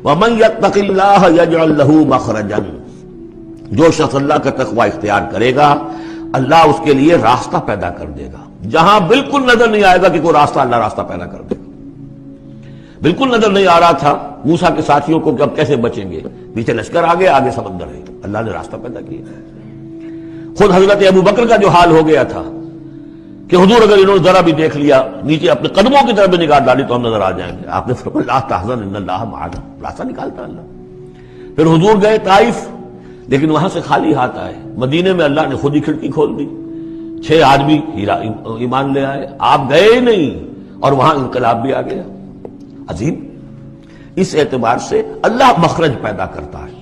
وَمَن يَتَّقِ اللَّهَ يَجْعَل لَّهُ مَخْرَجًا، جو شخص اللہ کا تقوی اختیار کرے گا اللہ اس کے لیے راستہ پیدا کر دے گا، جہاں بالکل نظر نہیں آئے گا کہ کوئی راستہ، اللہ راستہ پیدا کر دے گا۔ بالکل نظر نہیں آ رہا تھا موسیٰ کے ساتھیوں کو کہ اب کیسے بچیں گے، پیچھے لشکر آگے، آگے سمندر ہے، اللہ نے راستہ پیدا کیا۔ خود حضرت ابو بکر کا جو حال ہو گیا تھا کہ حضور اگر انہوں نے ذرا بھی دیکھ لیا، نیچے اپنے قدموں کی طرف بھی نگاہ ڈالی تو ہم نظر آ جائیں گے، آپ نے فرمایا لا تحزن ان اللہ معنا، راستہ نکالتا اللہ۔ پھر حضور گئے طائف، لیکن وہاں سے خالی ہاتھ آئے، مدینے میں اللہ نے خود ہی کھڑکی کھول دی، 6 آدمی ایمان لے آئے، آپ گئے ہی نہیں اور وہاں انقلاب بھی آ گیا۔ عظیم، اس اعتبار سے اللہ مخرج پیدا کرتا ہے۔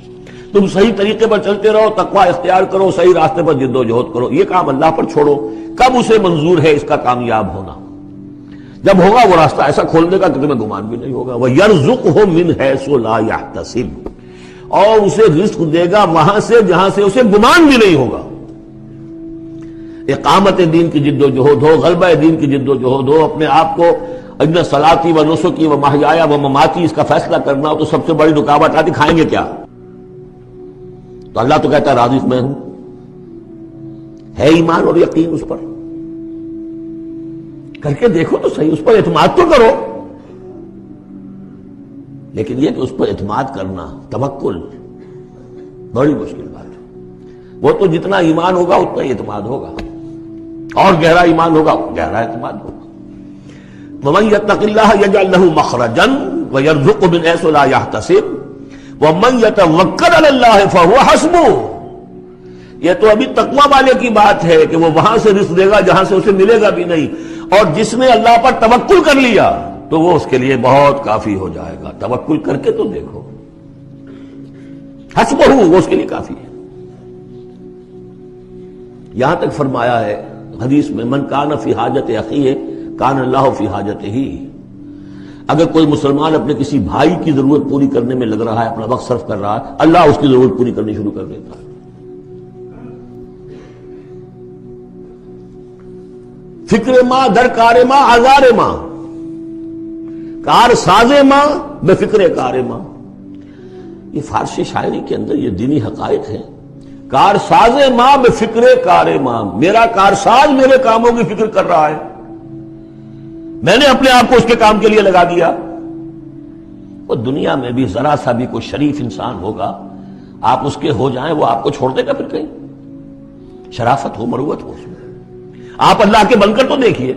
تم صحیح طریقے پر چلتے رہو، تقوی اختیار کرو، صحیح راستے پر جد و جہد کرو، یہ کام اللہ پر چھوڑو، کب اسے منظور ہے اس کا کامیاب ہونا؟ جب ہوگا وہ راستہ ایسا کھول دے گا کہ تمہیں گمان بھی نہیں ہوگا۔ وَيَرْزُقْهُ مِنْ حَيْثُ لَا يَحْتَسِبُ، اور اسے رزق دے گا وہاں سے جہاں سے اسے گمان بھی نہیں ہوگا۔ اقامت دین کی جد و جہد ہو، غلبہ دین کی جد و جہد ہو، اپنے آپ کو ان صلاتی و نسکی و محیایا و مماتی اس کا فیصلہ کرنا ہو تو سب سے بڑی رکاوٹ آتی کھائیں گے کیا؟ تو اللہ تو کہتا ہے راضی میں ہوں، ہے ایمان اور یقین اس پر، کر کے دیکھو تو صحیح، اس پر اعتماد تو کرو۔ لیکن یہ کہ اس پر اعتماد کرنا، توکل، بڑی مشکل بات ہے۔ وہ تو جتنا ایمان ہوگا اتنا ہی اعتماد ہوگا، اور گہرا ایمان ہوگا گہرا اعتماد ہوگا۔ وَمَن يَتَّقِ اللَّهَ يَجْعَل لَّهُ مَخْرَجًا وَيَرْزُقْهُ مِنْ حَيْثُ لَا يَحْتَسِبُ وَمَن يَتَوَكَّلْ عَلَى اللَّهِ فَهُوَ حَسْبُهُ۔ یہ تو ابھی تقویٰ والے کی بات ہے کہ وہ وہاں سے رزق دے گا جہاں سے اسے ملے گا بھی نہیں، اور جس نے اللہ پر توکل کر لیا تو وہ اس کے لیے بہت کافی ہو جائے گا۔ توکل کر کے تو دیکھو، حسبہ، وہ اس کے لیے کافی ہے۔ یہاں تک فرمایا ہے حدیث میں من کان فی حاجت اخیہ کان اللہ فی حاجتہ، اگر کوئی مسلمان اپنے کسی بھائی کی ضرورت پوری کرنے میں لگ رہا ہے، اپنا وقت صرف کر رہا ہے، اللہ اس کی ضرورت پوری کرنی شروع کر دیتا ہے۔ فکر ماں در کار ماں آزار ماں، کار ساز ماں بے فکر کار ماں، یہ فارسی شاعری کے اندر یہ دینی حقائق ہیں۔ کار ساز ماں بے فکر کار ماں، میرا کارساز میرے کاموں کی فکر کر رہا ہے، میں نے اپنے آپ کو اس کے کام کے لیے لگا دیا۔ وہ دنیا میں بھی ذرا سا بھی کوئی شریف انسان ہوگا، آپ اس کے ہو جائیں وہ آپ کو چھوڑ دے گا پھر کہیں؟ شرافت ہو، مروت ہو اس میں۔ آپ اللہ کے بن کر تو دیکھیے،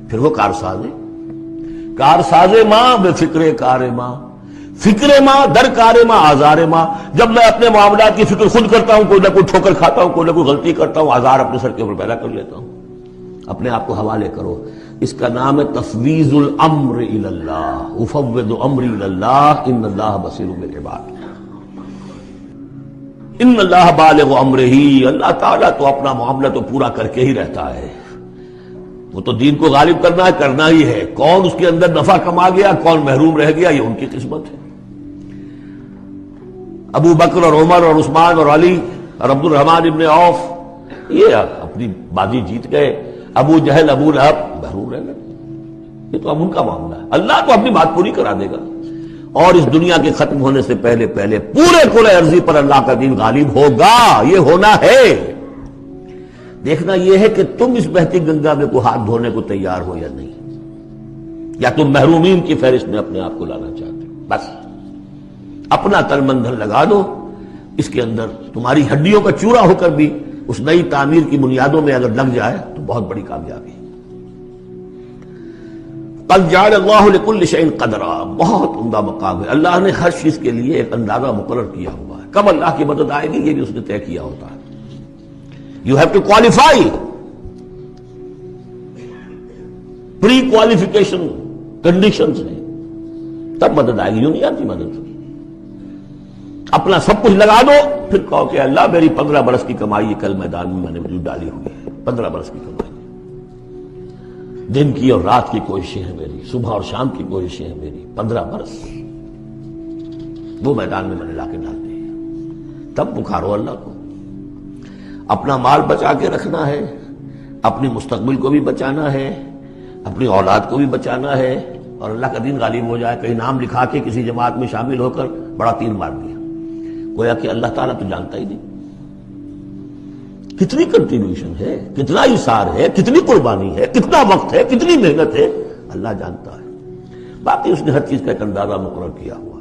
پھر وہ کارساز ہے، کارساز ماں بے فکر کار ماں، فکر ماں در کار ماں آزار ماں۔ جب میں اپنے معاملات کی فکر خود کرتا ہوں، کوئی نہ کوئی ٹھوکر کھاتا ہوں، کوئی نہ کوئی غلطی کرتا ہوں، آزار اپنے سر کے اوپر پیدا کر لیتا ہوں۔ اپنے آپ کو حوالے کرو، اس کا نام ہے تفویض الامر الی اللہ، افوض امری الی اللہ ان اللہ بصیر بالعباد۔ ان اللہ بالغ امرہ، اللہ تعالیٰ تو اپنا معاملہ تو پورا کر کے ہی رہتا ہے، وہ تو دین کو غالب کرنا ہی ہے۔ کون اس کے اندر نفع کما گیا، کون محروم رہ گیا، یہ ان کی قسمت ہے۔ ابو بکر اور عمر اور عثمان اور علی اور عبد الرحمن ابن عوف یہ اپنی بازی جیت گئے، ابو جہل ابو لہب محروم رہ گئے، یہ تو اب ان کا معاملہ ہے۔ اللہ تو اپنی بات پوری کرا دے گا، اور اس دنیا کے ختم ہونے سے پہلے پورے کل ارضی پر اللہ کا دین غالب ہوگا، یہ ہونا ہے۔ دیکھنا یہ ہے کہ تم اس بہتی گنگا میں کو ہاتھ دھونے کو تیار ہو یا نہیں، یا تم محرومین کی فہرست میں اپنے آپ کو لانا چاہتے ہو۔ بس اپنا تن من دھن لگا دو اس کے اندر، تمہاری ہڈیوں کا چورا ہو کر بھی اس نئی تعمیر کی بنیادوں میں اگر لگ جائے تو بہت بڑی کامیابی ہے۔ قد جعل اللہ لکل شیء قدرا، بہت عمدہ مقام ہے، اللہ نے ہر چیز کے لیے ایک اندازہ مقرر کیا ہوا ہے، کب اللہ کی مدد آئے گی یہ بھی اس نے طے کیا ہوتا ہے۔ You have to qualify, pre qualification conditions ہیں، تب مدد آئے گی، یوں نہیں آتی مدد۔ اپنا سب کچھ لگا دو، پھر کہو کہ اللہ میری 15 برس کی کمائی کل میدان میں نے وجود ڈالی ہوئی ہے، 15 برس کی کمائی، دن کی اور رات کی کوششیں ہیں میری، صبح اور شام کی کوششیں ہیں میری، 15 برس وہ میدان میں نے لا کے ڈال دی ہے۔ تب پکارو اللہ کو۔ اپنا مال بچا کے رکھنا ہے، اپنی مستقبل کو بھی بچانا ہے، اپنی اولاد کو بھی بچانا ہے، اور اللہ کا دین غالب ہو جائے، کہیں نام لکھا کے کسی جماعت میں شامل ہو کر بڑا تیر مار دیا، گویا کہ اللہ تعالیٰ تو جانتا ہی نہیں کتنی کنٹریبیوشن ہے، کتنا اثار ہے، کتنی قربانی ہے، کتنا وقت ہے، کتنی محنت ہے، اللہ جانتا ہے۔ باقی اس نے ہر چیز کا ایک اندازہ مقرر کیا ہوا۔